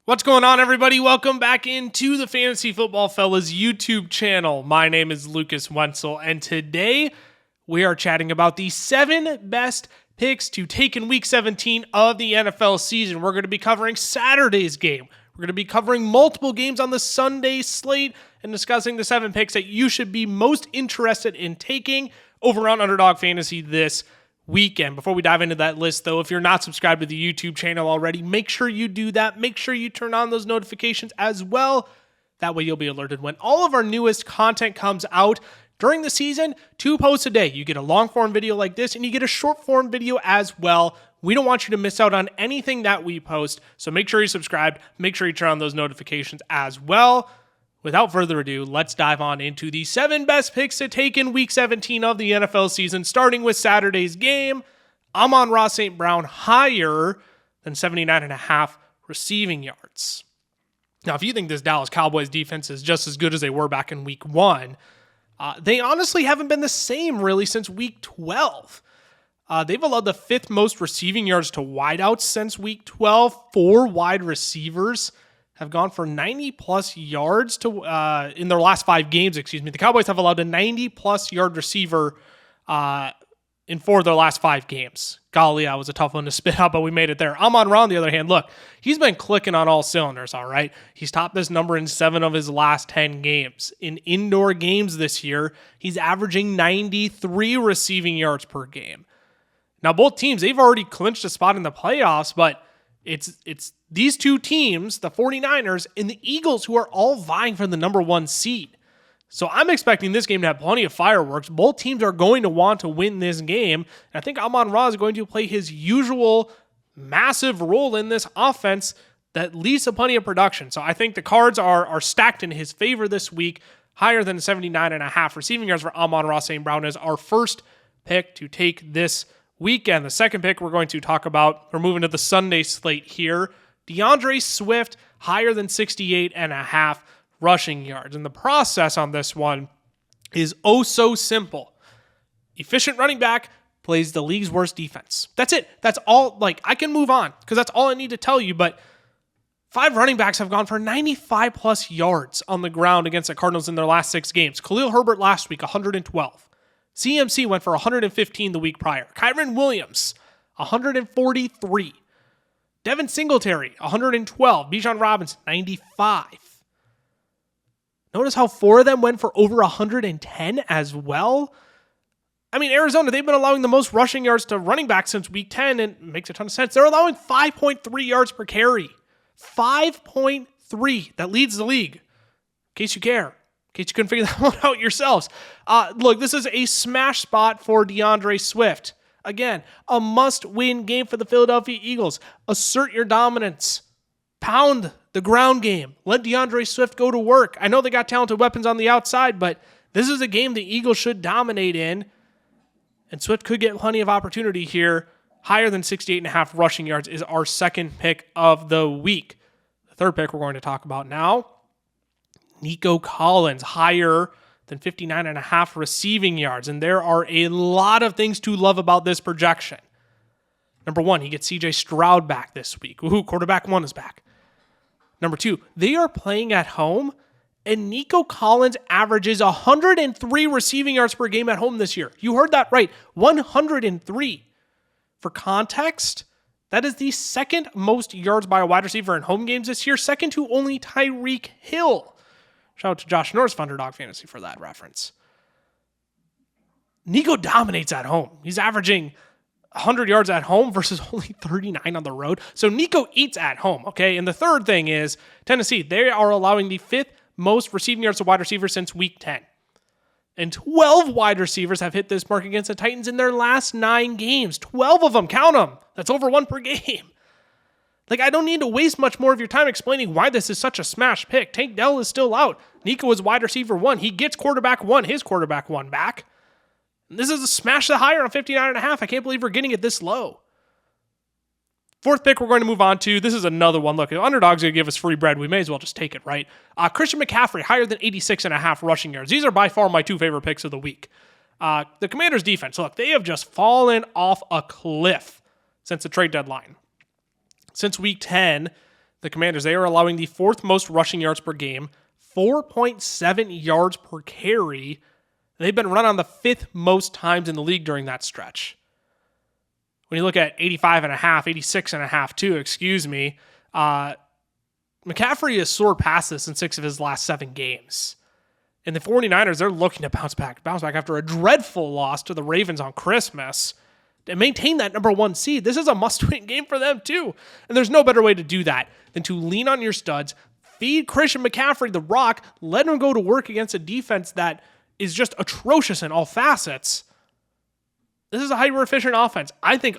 What's going on, everybody? Welcome back into the Fantasy Football Fellas YouTube channel. My name is Lucas Wenzel, and today we are chatting about the 7 best picks to take in Week 17 of the NFL season. We're going to be covering Saturday's game. We're going to be covering multiple games on the Sunday slate and discussing the 7 picks that you should be most interested in taking over on Underdog Fantasy this weekend. Before we dive into that list, though, if you're not subscribed to the YouTube channel already, make sure you do that. Make sure you turn on those notifications as well. That way you'll be alerted when all of our newest content comes out during the season. 2 posts a day. You get a long form video like this and you get a short form video as well. We don't want you to miss out on anything that we post, so make sure you're subscribed. Make sure you turn on those notifications as well. Without further ado, let's dive on into the 7 best picks to take in Week 17 of the NFL season, starting with Saturday's game. Amon-Ra St. Brown higher than 79.5 receiving yards. Now, if you think this Dallas Cowboys defense is just as good as they were back in Week 1, they honestly haven't been the same really since Week 12. They've allowed the 5th most receiving yards to wideouts since Week 12. 4 wide receivers have gone for 90-plus yards to in their last 5 games, The Cowboys have allowed a 90-plus yard receiver in 4 of their last 5 games. Golly, that was a tough one to spit out, but we made it there. Amon-Ra, on the other hand, look, he's been clicking on all cylinders, all right? He's topped this number in 7 of his last 10 games. In indoor games this year, he's averaging 93 receiving yards per game. Now, both teams, they've already clinched a spot in the playoffs, but it's these 2 teams, the 49ers and the Eagles, who are all vying for the number 1 seed. So I'm expecting this game to have plenty of fireworks. Both teams are going to want to win this game. And I think Amon-Ra is going to play his usual massive role in this offense that leads to plenty of production. So I think the cards are stacked in his favor this week. Higher than 79.5 receiving yards for Amon-Ra St. Brown is our first pick to take this weekend. The second pick we're going to talk about, we're moving to the Sunday slate here. DeAndre Swift, higher than 68.5 rushing yards. And the process on this one is oh so simple. Efficient running back plays the league's worst defense. That's it. That's all. I can move on because that's all I need to tell you. But 5 running backs have gone for 95-plus yards on the ground against the Cardinals in their last 6 games. Khalil Herbert last week, 112. CMC went for 115 the week prior. Kyren Williams, 143. Devin Singletary, 112. Bijan Robinson, 95. Notice how 4 of them went for over 110 as well. I mean, Arizona, they've been allowing the most rushing yards to running backs since Week 10, and it makes a ton of sense. They're allowing 5.3 yards per carry. 5.3. That leads the league. In case you care. In case you couldn't figure that one out yourselves. Look, this is a smash spot for DeAndre Swift. Again, a must-win game for the Philadelphia Eagles. Assert your dominance. Pound the ground game. Let DeAndre Swift go to work. I know they got talented weapons on the outside, but this is a game the Eagles should dominate in. And Swift could get plenty of opportunity here. Higher than 68.5 rushing yards is our second pick of the week. The third pick we're going to talk about now, Nico Collins, higher than 59.5 receiving yards. And there are a lot of things to love about this projection. Number 1, he gets CJ Stroud back this week. Woohoo, quarterback 1 is back. Number 2, they are playing at home, and Nico Collins averages 103 receiving yards per game at home this year. You heard that right, 103. For context, that is the second most yards by a wide receiver in home games this year, second to only Tyreek Hill. Shout out to Josh Norris of Underdog Fantasy for that reference. Nico dominates at home. He's averaging 100 yards at home versus only 39 on the road. So Nico eats at home, okay? And the third thing is Tennessee. They are allowing the 5th most receiving yards to wide receivers since Week 10. And 12 wide receivers have hit this mark against the Titans in their last 9 games. 12 of them, count them. That's over 1 per game. I don't need to waste much more of your time explaining why this is such a smash pick. Tank Dell is still out. Nico is wide receiver 1. He gets quarterback 1, his quarterback 1 back. And this is a smash the higher on 59.5. I can't believe we're getting it this low. Fourth pick we're going to move on to. This is another one. Look, if Underdog's going to give us free bread, we may as well just take it, right? Christian McCaffrey, higher than 86.5 rushing yards. These are by far my 2 favorite picks of the week. The Commanders' defense, look, they have just fallen off a cliff since the trade deadline. Since Week 10, the Commanders, they are allowing the 4th most rushing yards per game, 4.7 yards per carry. They've been run on the 5th most times in the league during that stretch. When you look at 85.5, 86.5 too, McCaffrey has soared past this in 6 of his last 7 games. And the 49ers, they're looking to bounce back after a dreadful loss to the Ravens on Christmas to maintain that number 1 seed. This is a must-win game for them too. And there's no better way to do that than to lean on your studs, feed Christian McCaffrey the rock, let him go to work against a defense that is just atrocious in all facets. This is a hyper-efficient offense. I think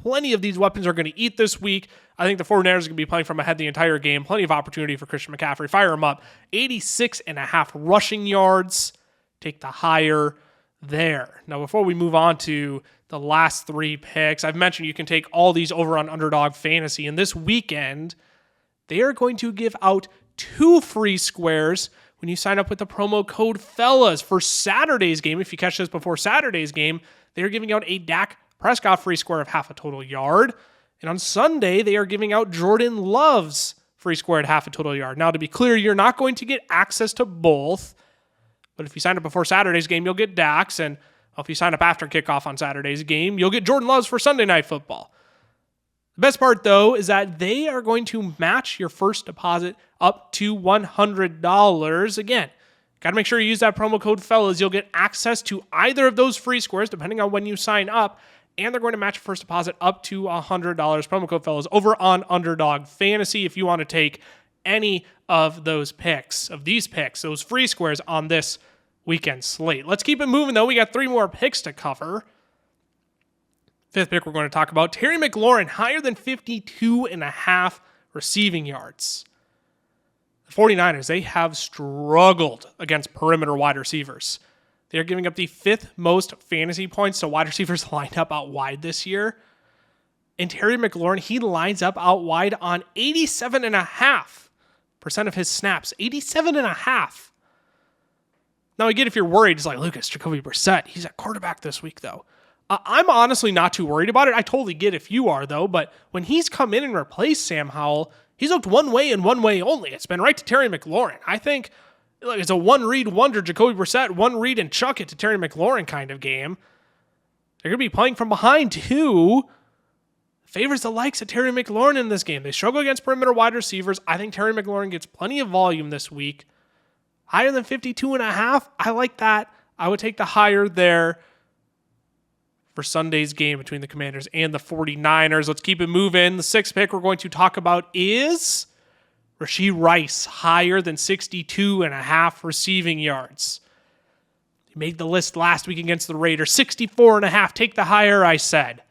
plenty of these weapons are going to eat this week. I think the 49ers are going to be playing from ahead the entire game. Plenty of opportunity for Christian McCaffrey. Fire him up. 86.5 rushing yards. Take the higher there. Now, before we move on to the last 3 picks, I've mentioned you can take all these over on Underdog Fantasy. And this weekend, they are going to give out 2 free squares when you sign up with the promo code FELLAS for Saturday's game. If you catch this before Saturday's game, they are giving out a Dak Prescott free square of half a total yard. And on Sunday, they are giving out Jordan Love's free square at half a total yard. Now, to be clear, you're not going to get access to both. But if you sign up before Saturday's game, you'll get Dak's. And if you sign up after kickoff on Saturday's game, you'll get Jordan Love's for Sunday Night Football. The best part, though, is that they are going to match your first deposit up to $100. Again, got to make sure you use that promo code FELLAS. You'll get access to either of those free squares, depending on when you sign up. And they're going to match your first deposit up to $100. Promo code FELLAS over on Underdog Fantasy if you want to take any of those picks, those free squares on this weekend slate. Let's keep it moving, though. We got 3 more picks to cover. 5th pick we're going to talk about, Terry McLaurin, higher than 52.5 receiving yards. The 49ers, they have struggled against perimeter wide receivers. They are giving up the 5th most fantasy points to wide receivers lined up out wide this year. And Terry McLaurin, he lines up out wide on 87.5% of his snaps. 87.5%. Now, I get if you're worried, it's like, Lucas, Jacoby Brissett, he's at quarterback this week, though. I'm honestly not too worried about it. I totally get if you are, though. But when he's come in and replaced Sam Howell, he's looked one way and one way only. It's been right to Terry McLaurin. I think it's a one-read wonder, Jacoby Brissett, one read and chuck it to Terry McLaurin kind of game. They're going to be playing from behind, too. Favors the likes of Terry McLaurin in this game. They struggle against perimeter wide receivers. I think Terry McLaurin gets plenty of volume this week. Higher than 52.5, I like that. I would take the higher there for Sunday's game between the Commanders and the 49ers. Let's keep it moving. The 6th pick we're going to talk about is Rashee Rice, higher than 62.5 receiving yards. He made the list last week against the Raiders. 64.5. Take the higher, I said.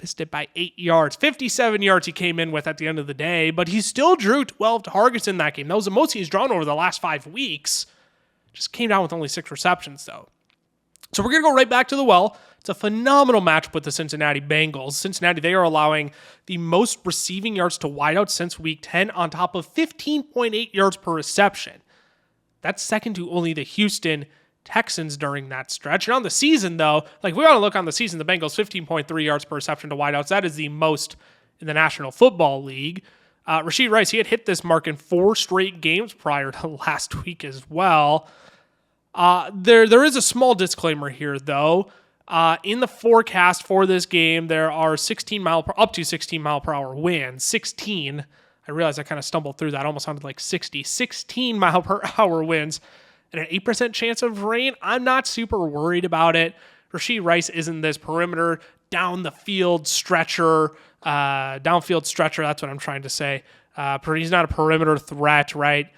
Missed it by 8 yards. 57 yards he came in with at the end of the day, but he still drew 12 targets in that game. That was the most he's drawn over the last 5 weeks. Just came down with only 6 receptions, though. So we're going to go right back to the well. It's a phenomenal matchup with the Cincinnati Bengals. Cincinnati, they are allowing the most receiving yards to wideouts since week 10 on top of 15.8 yards per reception. That's second to only the Houston Texans during that stretch. And on the season, though, we want to look on the season, the Bengals 15.3 yards per reception to wideouts. That is the most in the National Football League. Rashee Rice, he had hit this mark in 4 straight games prior to last week as well. There is a small disclaimer here, though. In the forecast for this game, there are up to 16 mile per hour winds. 16. I realized I kind of stumbled through that. Almost sounded like 60. 16 mile per hour winds and an 8% chance of rain. I'm not super worried about it. Rashee Rice isn't this perimeter downfield stretcher. That's what I'm trying to say. He's not a perimeter threat, right?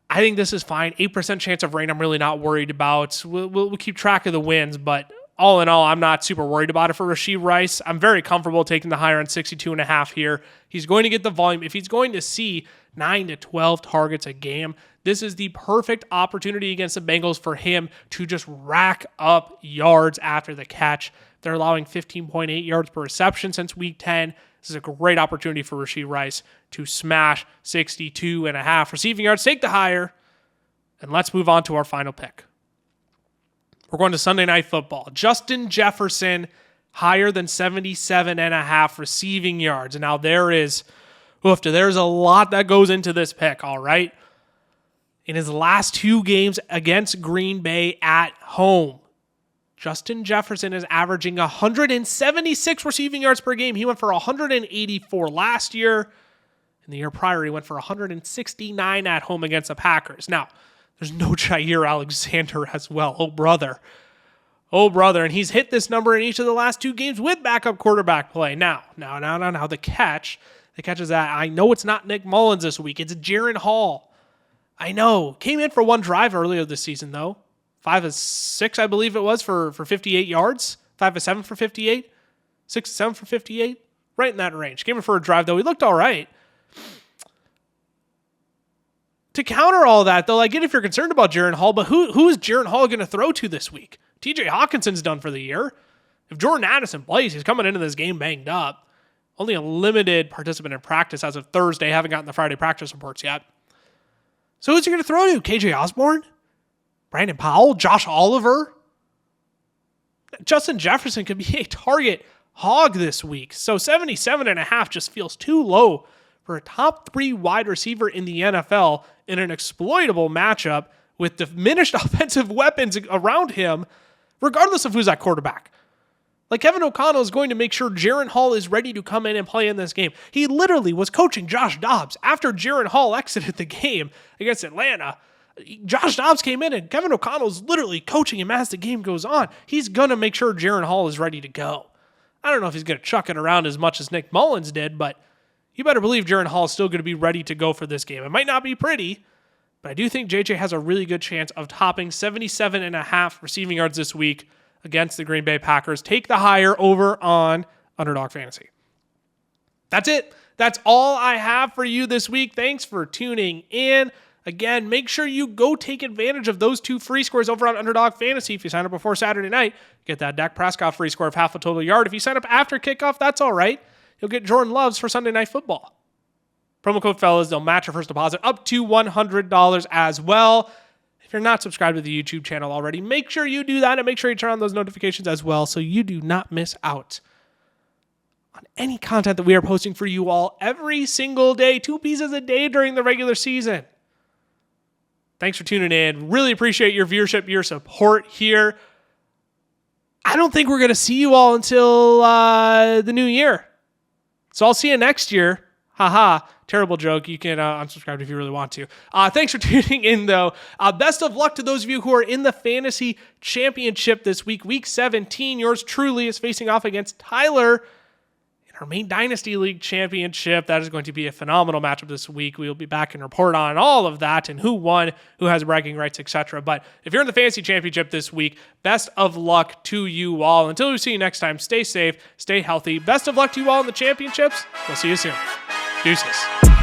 I think this is fine. 8% chance of rain, I'm really not worried about. We'll keep track of the winds, but all in all, I'm not super worried about it for Rashee Rice. I'm very comfortable taking the higher on 62.5 here. He's going to get the volume. If he's going to see 9 to 12 targets a game, this is the perfect opportunity against the Bengals for him to just rack up yards after the catch. They're allowing 15.8 yards per reception since week 10. This is a great opportunity for Rashee Rice to smash 62.5 receiving yards. Take the higher, and let's move on to our final pick. We're going to Sunday Night Football. Justin Jefferson, higher than 77.5 receiving yards. And now there's a lot that goes into this pick, all right? In his last 2 games against Green Bay at home, Justin Jefferson is averaging 176 receiving yards per game. He went for 184 last year. And the year prior, he went for 169 at home against the Packers. Now, there's no Jair Alexander as well. Oh, brother. And he's hit this number in each of the last 2 games with backup quarterback play. Now, the catch is that I know it's not Nick Mullins this week. It's Jaren Hall. I know. Came in for 1 drive earlier this season, though. 5 of 6, I believe it was, for 58 yards. 5 of 7 for 58. 6 of 7 for 58. Right in that range. Came in for a drive, though. He looked all right. To counter all that, though, I get if you're concerned about Jaren Hall, but who is Jaren Hall going to throw to this week? TJ Hawkinson's done for the year. If Jordan Addison plays, he's coming into this game banged up. Only a limited participant in practice as of Thursday. Haven't gotten the Friday practice reports yet. So who's he going to throw to? KJ Osborne? Brandon Powell? Josh Oliver? Justin Jefferson could be a target hog this week. So 77.5 just feels too low for a top 3 wide receiver in the NFL in an exploitable matchup with diminished offensive weapons around him, regardless of who's at quarterback. Like, Kevin O'Connell is going to make sure Jaren Hall is ready to come in and play in this game. He literally was coaching Josh Dobbs after Jaren Hall exited the game against Atlanta. Josh Dobbs came in and Kevin O'Connell is literally coaching him as the game goes on. He's going to make sure Jaren Hall is ready to go. I don't know if he's going to chuck it around as much as Nick Mullins did, but you better believe Jaren Hall is still going to be ready to go for this game. It might not be pretty, but I do think JJ has a really good chance of topping 77.5 receiving yards this week against the Green Bay Packers. Take the higher over on Underdog Fantasy. That's it. That's all I have for you this week. Thanks for tuning in. Again, make sure you go take advantage of those 2 free scores over on Underdog Fantasy. If you sign up before Saturday night, get that Dak Prescott free score of half a total yard. If you sign up after kickoff, that's all right. You'll get Jordan Loves for Sunday Night Football. Promo code fellas, they'll match your first deposit up to $100 as well. If you're not subscribed to the YouTube channel already, make sure you do that and make sure you turn on those notifications as well so you do not miss out on any content that we are posting for you all every single day, 2 pieces a day during the regular season. Thanks for tuning in. Really appreciate your viewership, your support here. I don't think we're going to see you all until the new year. So I'll see you next year. Haha. Terrible joke. You can unsubscribe if you really want to. Thanks for tuning in, though. Best of luck to those of you who are in the Fantasy Championship this week. Week 17, yours truly is facing off against Tyler in our main Dynasty League Championship. That is going to be a phenomenal matchup this week. We will be back and report on all of that and who won, who has bragging rights, etc. But if you're in the Fantasy Championship this week, best of luck to you all. Until we see you next time, stay safe, stay healthy. Best of luck to you all in the championships. We'll see you soon. Deuces.